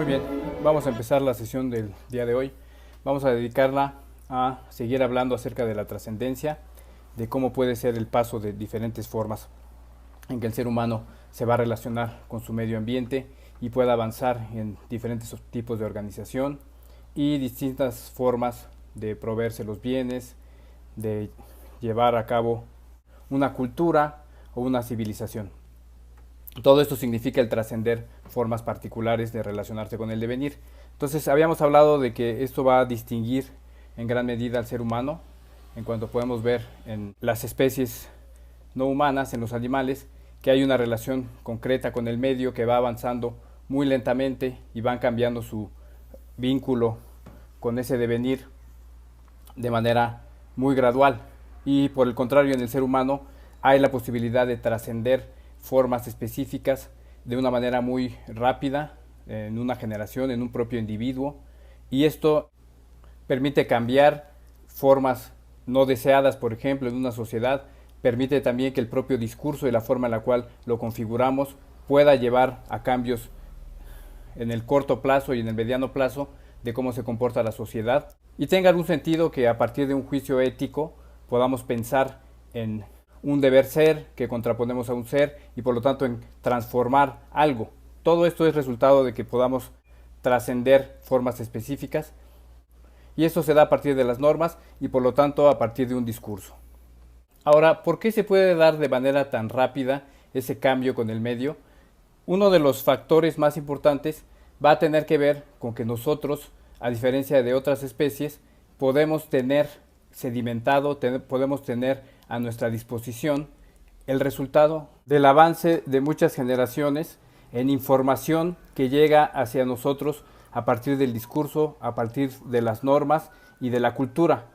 Muy bien, vamos a empezar la sesión del día de hoy. Vamos a dedicarla a seguir hablando acerca de la trascendencia, de cómo puede ser el paso de diferentes formas en que el ser humano se va a relacionar con su medio ambiente y pueda avanzar en diferentes tipos de organización y distintas formas de proveerse los bienes, de llevar a cabo una cultura o una civilización. Todo esto significa el trascender formas particulares de relacionarse con el devenir. Entonces habíamos hablado de que esto va a distinguir en gran medida al ser humano, en cuanto podemos ver en las especies no humanas, en los animales, que hay una relación concreta con el medio que va avanzando muy lentamente y van cambiando su vínculo con ese devenir de manera muy gradual. Y por el contrario, en el ser humano hay la posibilidad de trascender formas específicas de una manera muy rápida en una generación, en un propio individuo, y esto permite cambiar formas no deseadas, por ejemplo, en una sociedad. Permite también que el propio discurso y la forma en la cual lo configuramos pueda llevar a cambios en el corto plazo y en el mediano plazo de cómo se comporta la sociedad, y tenga algún sentido que a partir de un juicio ético podamos pensar en un deber ser que contraponemos a un ser y por lo tanto en transformar algo. Todo esto es resultado de que podamos trascender formas específicas, y esto se da a partir de las normas y por lo tanto a partir de un discurso. Ahora, ¿por qué se puede dar de manera tan rápida ese cambio con el medio? Uno de los factores más importantes va a tener que ver con que nosotros, a diferencia de otras especies, podemos tener sedimentado, podemos tener a nuestra disposición el resultado del avance de muchas generaciones en información que llega hacia nosotros a partir del discurso, a partir de las normas y de la cultura.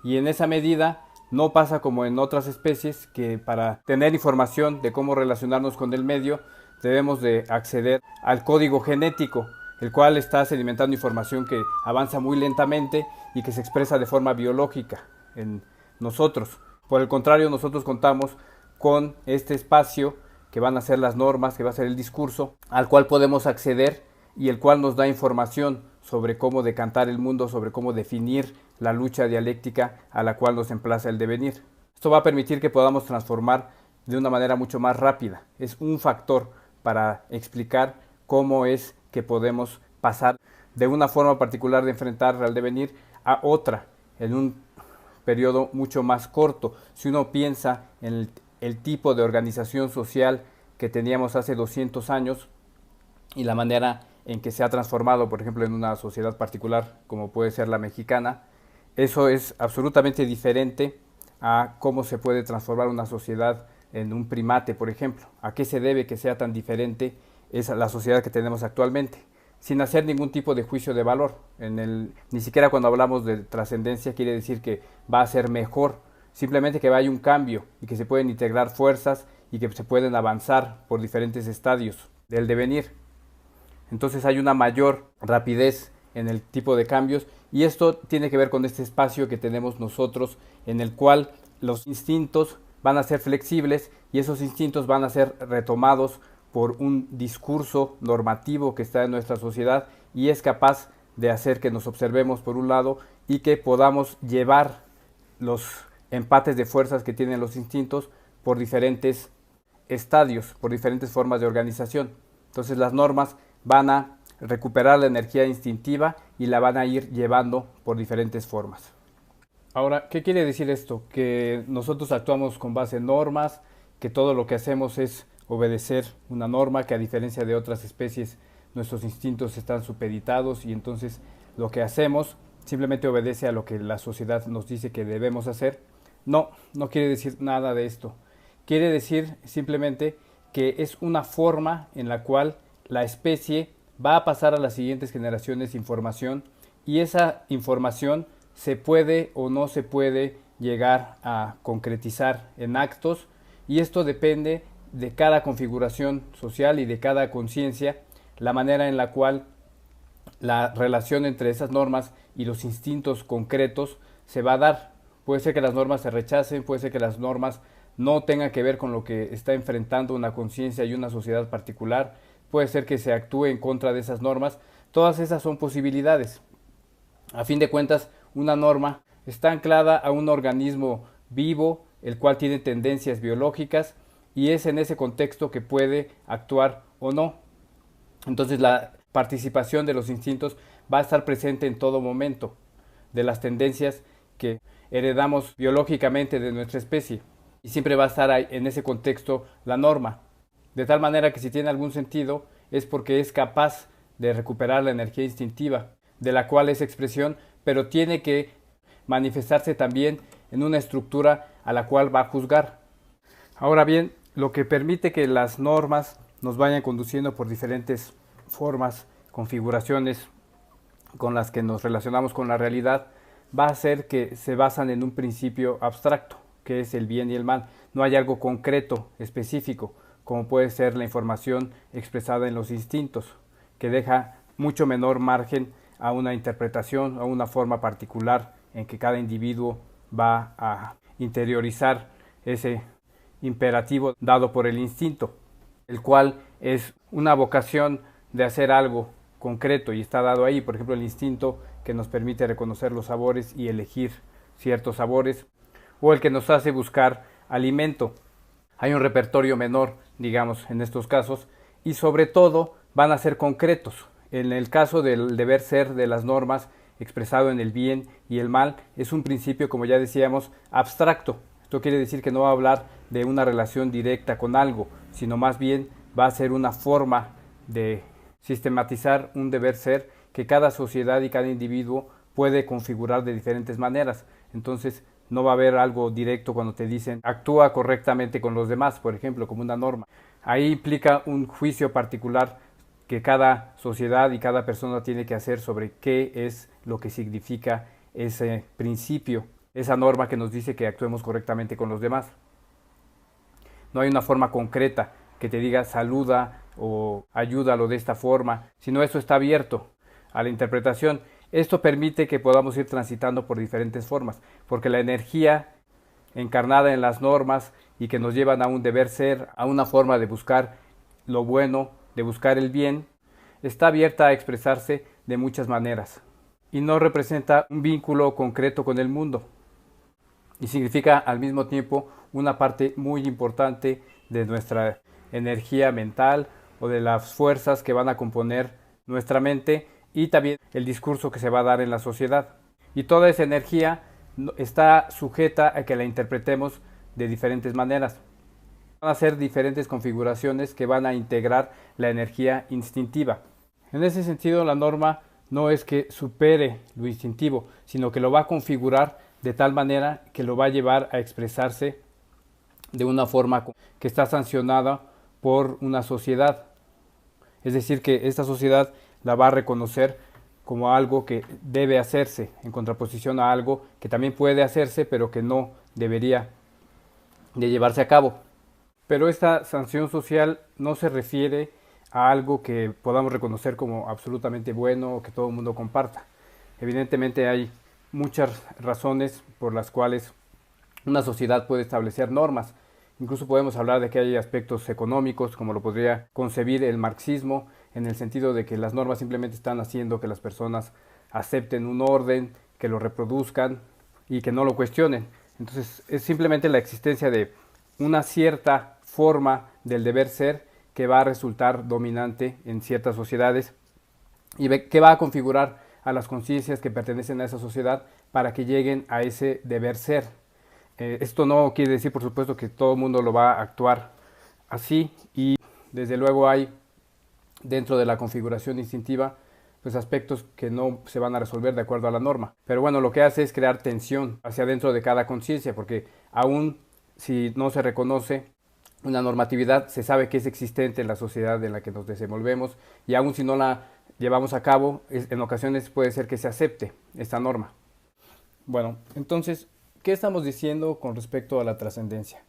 Y en esa medida no pasa como en otras especies, que para tener información de cómo relacionarnos con el medio debemos de acceder al código genético, el cual está sedimentando información que avanza muy lentamente y que se expresa de forma biológica en nosotros. Por el contrario, nosotros contamos con este espacio que van a ser las normas, que va a ser el discurso, al cual podemos acceder y el cual nos da información sobre cómo decantar el mundo, sobre cómo definir la lucha dialéctica a la cual nos emplaza el devenir. Esto va a permitir que podamos transformar de una manera mucho más rápida. Es un factor para explicar cómo es que podemos pasar de una forma particular de enfrentar al devenir a otra en un periodo mucho más corto. Si uno piensa en el tipo de organización social que teníamos hace 200 años y la manera en que se ha transformado, por ejemplo, en una sociedad particular como puede ser la mexicana, eso es absolutamente diferente a cómo se puede transformar una sociedad en un primate, por ejemplo. ¿A qué se debe que sea tan diferente esa la sociedad que tenemos actualmente? Sin hacer ningún tipo de juicio de valor. Ni siquiera cuando hablamos de trascendencia quiere decir que va a ser mejor, simplemente que haya un cambio y que se pueden integrar fuerzas y que se pueden avanzar por diferentes estadios del devenir. Entonces hay una mayor rapidez en el tipo de cambios, y esto tiene que ver con este espacio que tenemos nosotros, en el cual los instintos van a ser flexibles y esos instintos van a ser retomados por un discurso normativo que está en nuestra sociedad y es capaz de hacer que nos observemos por un lado y que podamos llevar los empates de fuerzas que tienen los instintos por diferentes estadios, por diferentes formas de organización. Entonces las normas van a recuperar la energía instintiva y la van a ir llevando por diferentes formas. Ahora, ¿qué quiere decir esto? Que nosotros actuamos con base en normas, que todo lo que hacemos es obedecer una norma, que a diferencia de otras especies nuestros instintos están supeditados y entonces lo que hacemos simplemente obedece a lo que la sociedad nos dice que debemos hacer. No, no quiere decir nada de esto. Quiere decir simplemente que es una forma en la cual la especie va a pasar a las siguientes generaciones información, y esa información se puede o no se puede llegar a concretizar en actos, y esto depende de cada configuración social y de cada conciencia, la manera en la cual la relación entre esas normas y los instintos concretos se va a dar. Puede ser que las normas se rechacen, puede ser que las normas no tengan que ver con lo que está enfrentando una conciencia y una sociedad particular, puede ser que se actúe en contra de esas normas. Todas esas son posibilidades. A fin de cuentas, una norma está anclada a un organismo vivo, el cual tiene tendencias biológicas, y es en ese contexto que puede actuar o no. Entonces la participación de los instintos va a estar presente en todo momento, de las tendencias que heredamos biológicamente de nuestra especie. Y siempre va a estar ahí, en ese contexto, la norma. De tal manera que si tiene algún sentido es porque es capaz de recuperar la energía instintiva, de la cual es expresión, pero tiene que manifestarse también en una estructura a la cual va a juzgar. Ahora bien, lo que permite que las normas nos vayan conduciendo por diferentes formas, configuraciones con las que nos relacionamos con la realidad, va a ser que se basan en un principio abstracto, que es el bien y el mal. No hay algo concreto, específico, como puede ser la información expresada en los instintos, que deja mucho menor margen a una interpretación, a una forma particular en que cada individuo va a interiorizar ese imperativo dado por el instinto, el cual es una vocación de hacer algo concreto y está dado ahí. Por ejemplo, el instinto que nos permite reconocer los sabores y elegir ciertos sabores, o el que nos hace buscar alimento. Hay un repertorio menor, digamos, en estos casos, y sobre todo van a ser concretos. En el caso del deber ser de las normas, expresado en el bien y el mal, es un principio, como ya decíamos, abstracto. Esto quiere decir que no va a hablar de una relación directa con algo, sino más bien va a ser una forma de sistematizar un deber ser que cada sociedad y cada individuo puede configurar de diferentes maneras. Entonces no va a haber algo directo cuando te dicen actúa correctamente con los demás, por ejemplo, como una norma. Ahí implica un juicio particular que cada sociedad y cada persona tiene que hacer sobre qué es lo que significa ese principio, esa norma que nos dice que actuemos correctamente con los demás. No hay una forma concreta que te diga saluda o ayúdalo de esta forma, sino eso está abierto a la interpretación. Esto permite que podamos ir transitando por diferentes formas, porque la energía encarnada en las normas y que nos llevan a un deber ser, a una forma de buscar lo bueno, de buscar el bien, está abierta a expresarse de muchas maneras y no representa un vínculo concreto con el mundo, y significa al mismo tiempo una parte muy importante de nuestra energía mental o de las fuerzas que van a componer nuestra mente y también el discurso que se va a dar en la sociedad. Y toda esa energía está sujeta a que la interpretemos de diferentes maneras. Van a ser diferentes configuraciones que van a integrar la energía instintiva. En ese sentido, la norma no es que supere lo instintivo, sino que lo va a configurar de tal manera que lo va a llevar a expresarse de una forma que está sancionada por una sociedad. Es decir, que esta sociedad la va a reconocer como algo que debe hacerse, en contraposición a algo que también puede hacerse, pero que no debería de llevarse a cabo. Pero esta sanción social no se refiere a algo que podamos reconocer como absolutamente bueno o que todo el mundo comparta. Evidentemente hay muchas razones por las cuales una sociedad puede establecer normas. Incluso podemos hablar de que hay aspectos económicos, como lo podría concebir el marxismo, en el sentido de que las normas simplemente están haciendo que las personas acepten un orden, que lo reproduzcan y que no lo cuestionen. Entonces es simplemente la existencia de una cierta forma del deber ser que va a resultar dominante en ciertas sociedades y que va a configurar a las conciencias que pertenecen a esa sociedad para que lleguen a ese deber ser. Esto no quiere decir, por supuesto, que todo el mundo lo va a actuar así, y desde luego hay dentro de la configuración instintiva pues aspectos que no se van a resolver de acuerdo a la norma. Pero bueno, lo que hace es crear tensión hacia dentro de cada conciencia, porque aún si no se reconoce una normatividad, se sabe que es existente en la sociedad en la que nos desenvolvemos, y aún si no la llevamos a cabo, en ocasiones puede ser que se acepte esta norma. Bueno, entonces, ¿qué estamos diciendo con respecto a la trascendencia?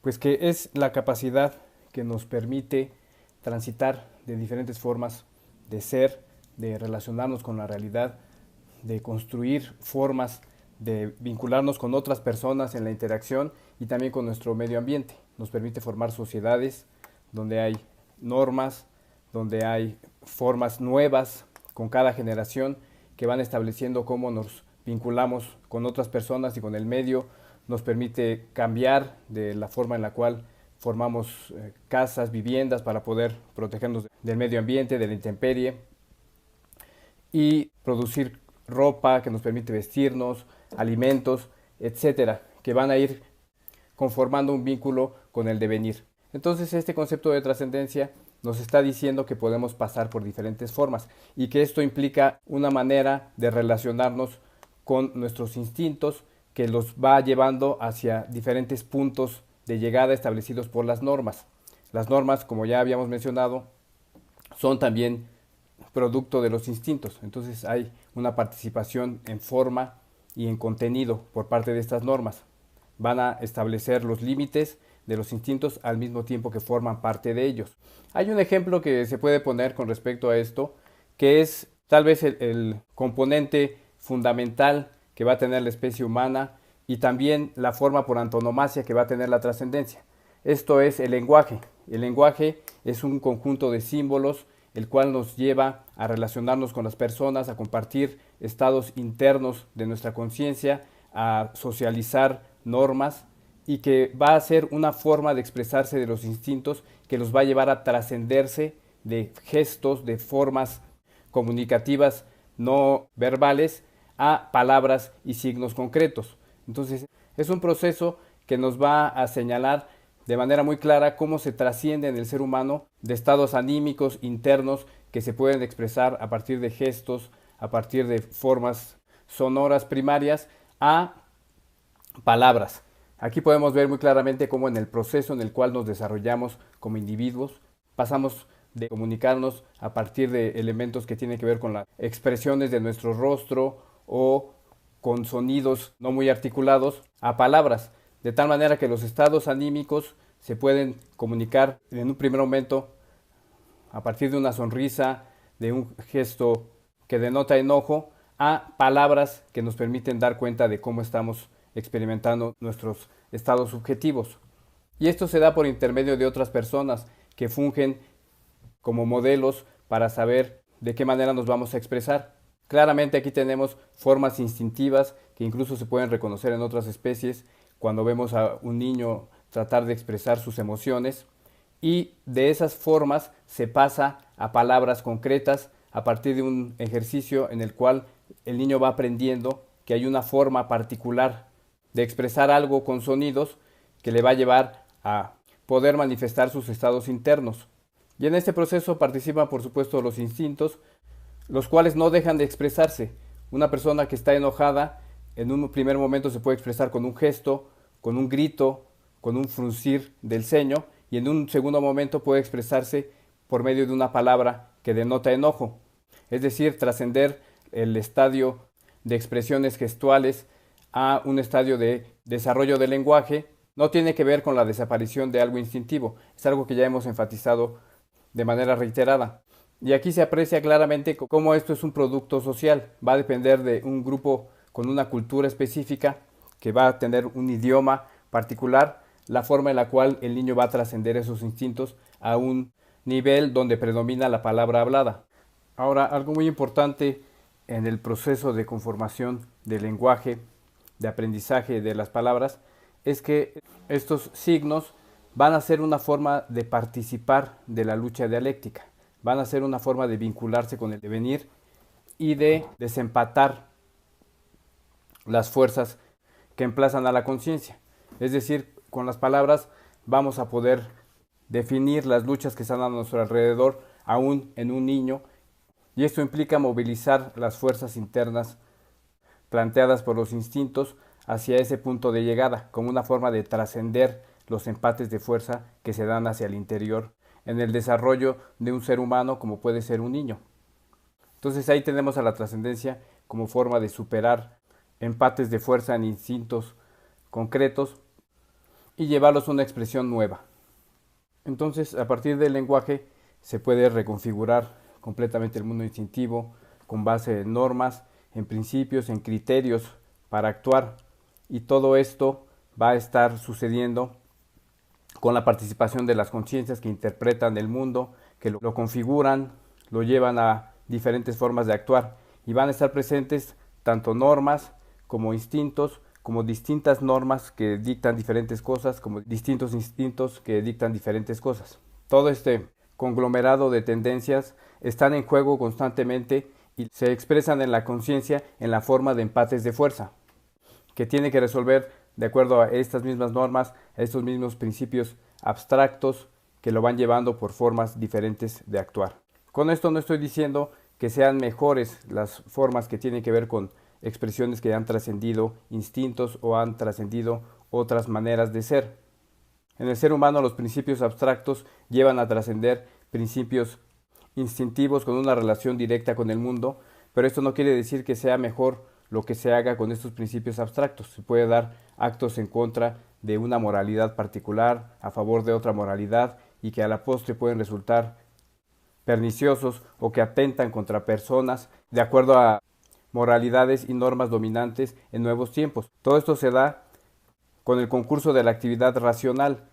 Pues que es la capacidad que nos permite transitar de diferentes formas de ser, de relacionarnos con la realidad, de construir formas de vincularnos con otras personas en la interacción y también con nuestro medio ambiente. Nos permite formar sociedades donde hay normas, donde hay formas nuevas con cada generación que van estableciendo cómo nos vinculamos con otras personas y con el medio, nos permite cambiar de la forma en la cual formamos casas, viviendas para poder protegernos del medio ambiente, de la intemperie y producir ropa que nos permite vestirnos, alimentos, etcétera, que van a ir conformando un vínculo con el devenir. Entonces este concepto de trascendencia nos está diciendo que podemos pasar por diferentes formas y que esto implica una manera de relacionarnos con nuestros instintos que los va llevando hacia diferentes puntos de llegada establecidos por las normas. Las normas, como ya habíamos mencionado, son también producto de los instintos. Entonces hay una participación en forma y en contenido por parte de estas normas. Van a establecer los límites de los instintos al mismo tiempo que forman parte de ellos. Hay un ejemplo que se puede poner con respecto a esto, que es tal vez el componente fundamental que va a tener la especie humana y también la forma por antonomasia que va a tener la trascendencia. Esto es el lenguaje. El lenguaje es un conjunto de símbolos el cual nos lleva a relacionarnos con las personas, a compartir estados internos de nuestra conciencia, a socializar normas y que va a ser una forma de expresarse de los instintos que los va a llevar a trascenderse de gestos, de formas comunicativas no verbales a palabras y signos concretos. Entonces es un proceso que nos va a señalar de manera muy clara cómo se trasciende en el ser humano de estados anímicos internos que se pueden expresar a partir de gestos, a partir de formas sonoras primarias a palabras. Aquí podemos ver muy claramente cómo en el proceso en el cual nos desarrollamos como individuos pasamos de comunicarnos a partir de elementos que tienen que ver con las expresiones de nuestro rostro o con sonidos no muy articulados a palabras, de tal manera que los estados anímicos se pueden comunicar en un primer momento a partir de una sonrisa, de un gesto que denota enojo, a palabras que nos permiten dar cuenta de cómo estamos experimentando nuestros estados subjetivos. Y esto se da por intermedio de otras personas que fungen como modelos para saber de qué manera nos vamos a expresar. Claramente aquí tenemos formas instintivas que incluso se pueden reconocer en otras especies cuando vemos a un niño tratar de expresar sus emociones, y de esas formas se pasa a palabras concretas a partir de un ejercicio en el cual el niño va aprendiendo que hay una forma particular de expresar algo con sonidos que le va a llevar a poder manifestar sus estados internos. Y en este proceso participan, por supuesto, los instintos, los cuales no dejan de expresarse. Una persona que está enojada en un primer momento se puede expresar con un gesto, con un grito, con un fruncir del ceño, y en un segundo momento puede expresarse por medio de una palabra que denota enojo. Es decir, trascender el estadio de expresiones gestuales a un estadio de desarrollo del lenguaje no tiene que ver con la desaparición de algo instintivo. Es algo que ya hemos enfatizado de manera reiterada. Y aquí se aprecia claramente cómo esto es un producto social. Va a depender de un grupo con una cultura específica que va a tener un idioma particular, la forma en la cual el niño va a trascender esos instintos a un nivel donde predomina la palabra hablada. Ahora, algo muy importante en el proceso de conformación del lenguaje, de aprendizaje de las palabras, es que estos signos van a ser una forma de participar de la lucha dialéctica, van a ser una forma de vincularse con el devenir y de desempatar las fuerzas que emplazan a la conciencia. Es decir, con las palabras vamos a poder definir las luchas que están a nuestro alrededor, aún en un niño, y esto implica movilizar las fuerzas internas planteadas por los instintos hacia ese punto de llegada, como una forma de trascender los empates de fuerza que se dan hacia el interior en el desarrollo de un ser humano como puede ser un niño. Entonces ahí tenemos a la trascendencia como forma de superar empates de fuerza en instintos concretos y llevarlos a una expresión nueva. Entonces, a partir del lenguaje se puede reconfigurar completamente el mundo instintivo con base en normas, en principios, en criterios para actuar, y todo esto va a estar sucediendo con la participación de las conciencias que interpretan el mundo, que lo configuran, lo llevan a diferentes formas de actuar, y van a estar presentes tanto normas como instintos, como distintas normas que dictan diferentes cosas, como distintos instintos que dictan diferentes cosas. Todo este conglomerado de tendencias están en juego constantemente y se expresan en la conciencia en la forma de empates de fuerza, que tiene que resolver de acuerdo a estas mismas normas, a estos mismos principios abstractos que lo van llevando por formas diferentes de actuar. Con esto no estoy diciendo que sean mejores las formas que tienen que ver con expresiones que han trascendido instintos o han trascendido otras maneras de ser. En el ser humano los principios abstractos llevan a trascender principios instintivos con una relación directa con el mundo, pero esto no quiere decir que sea mejor lo que se haga con estos principios abstractos. Se puede dar actos en contra de una moralidad particular, a favor de otra moralidad, y que a la postre pueden resultar perniciosos o que atentan contra personas de acuerdo a moralidades y normas dominantes en nuevos tiempos. Todo esto se da con el concurso de la actividad racional,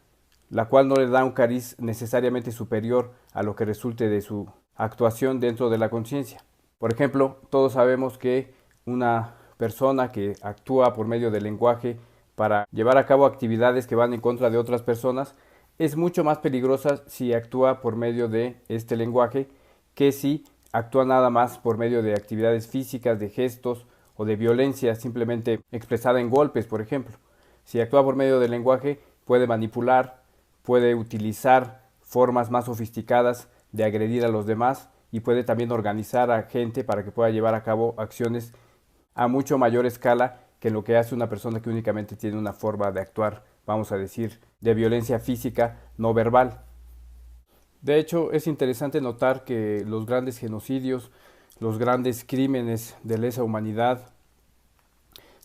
la cual no le da un cariz necesariamente superior a lo que resulte de su actuación dentro de la conciencia. Por ejemplo, todos sabemos que una persona que actúa por medio del lenguaje para llevar a cabo actividades que van en contra de otras personas es mucho más peligrosa si actúa por medio de este lenguaje que si actúa nada más por medio de actividades físicas, de gestos o de violencia simplemente expresada en golpes, por ejemplo. Si actúa por medio del lenguaje, puede manipular, puede utilizar formas más sofisticadas de agredir a los demás y puede también organizar a gente para que pueda llevar a cabo acciones a mucho mayor escala que lo que hace una persona que únicamente tiene una forma de actuar, vamos a decir, de violencia física no verbal. De hecho, es interesante notar que los grandes genocidios, los grandes crímenes de lesa humanidad,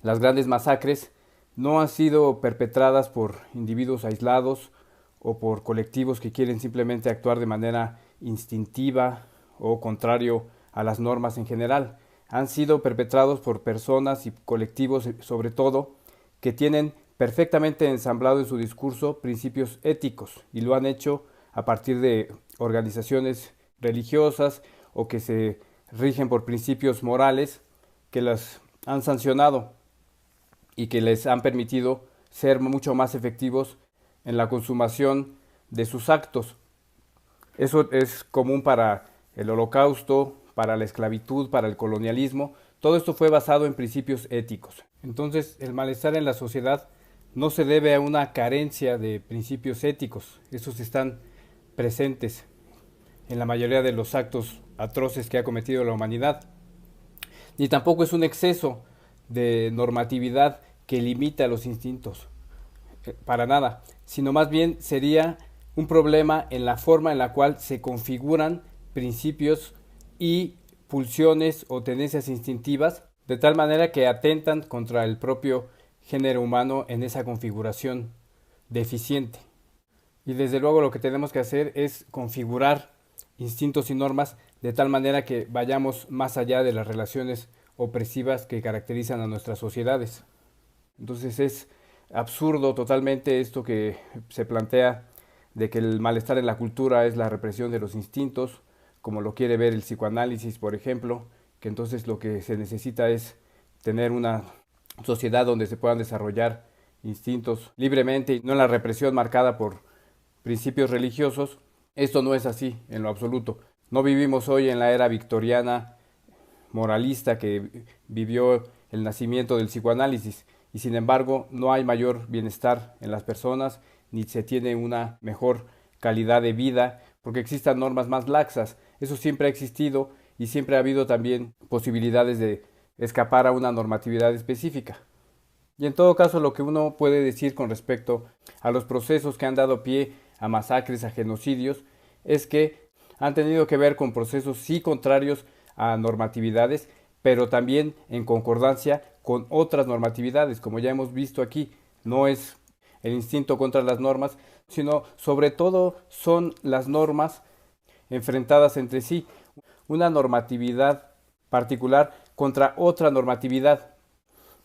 las grandes masacres, no han sido perpetradas por individuos aislados o por colectivos que quieren simplemente actuar de manera instintiva o contrario a las normas en general. Han sido perpetrados por personas y colectivos, sobre todo, que tienen perfectamente ensamblado en su discurso principios éticos y lo han hecho a partir de organizaciones religiosas o que se rigen por principios morales que las han sancionado y que les han permitido ser mucho más efectivos en la consumación de sus actos. Eso es común para el Holocausto, para la esclavitud, para el colonialismo. Todo esto fue basado en principios éticos. Entonces, el malestar en la sociedad no se debe a una carencia de principios éticos. Esos están presentes en la mayoría de los actos atroces que ha cometido la humanidad. Ni tampoco es un exceso de normatividad que limita los instintos, para nada, sino más bien sería un problema en la forma en la cual se configuran principios y pulsiones o tendencias instintivas de tal manera que atentan contra el propio género humano en esa configuración deficiente. Y desde luego lo que tenemos que hacer es configurar instintos y normas de tal manera que vayamos más allá de las relaciones opresivas que caracterizan a nuestras sociedades. Entonces es absurdo totalmente esto que se plantea de que el malestar en la cultura es la represión de los instintos, como lo quiere ver el psicoanálisis, por ejemplo, que entonces lo que se necesita es tener una sociedad donde se puedan desarrollar instintos libremente y no en la represión marcada por principios religiosos. Esto no es así en lo absoluto. No vivimos hoy en la era victoriana moralista que vivió el nacimiento del psicoanálisis y sin embargo no hay mayor bienestar en las personas ni se tiene una mejor calidad de vida porque existan normas más laxas. Eso siempre ha existido y siempre ha habido también posibilidades de escapar a una normatividad específica. Y en todo caso lo que uno puede decir con respecto a los procesos que han dado pie a masacres, a genocidios, es que han tenido que ver con procesos sí contrarios a normatividades, pero también en concordancia con otras normatividades, como ya hemos visto aquí. No es el instinto contra las normas, sino sobre todo son las normas enfrentadas entre sí, una normatividad particular contra otra normatividad,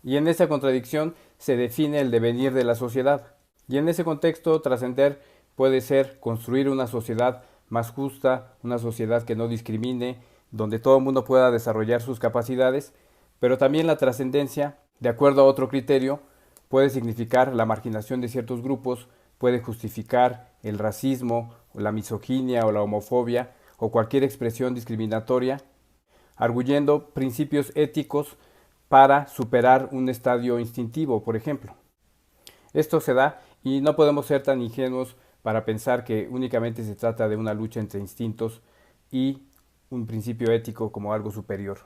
y en esa contradicción se define el devenir de la sociedad. Y en ese contexto, trascender puede ser construir una sociedad más justa, una sociedad que no discrimine, donde todo el mundo pueda desarrollar sus capacidades, pero también la trascendencia, de acuerdo a otro criterio, puede significar la marginación de ciertos grupos, puede justificar el racismo, o la misoginia o la homofobia o cualquier expresión discriminatoria, arguyendo principios éticos para superar un estadio instintivo, por ejemplo. Esto se da y no podemos ser tan ingenuos para pensar que únicamente se trata de una lucha entre instintos y un principio ético como algo superior.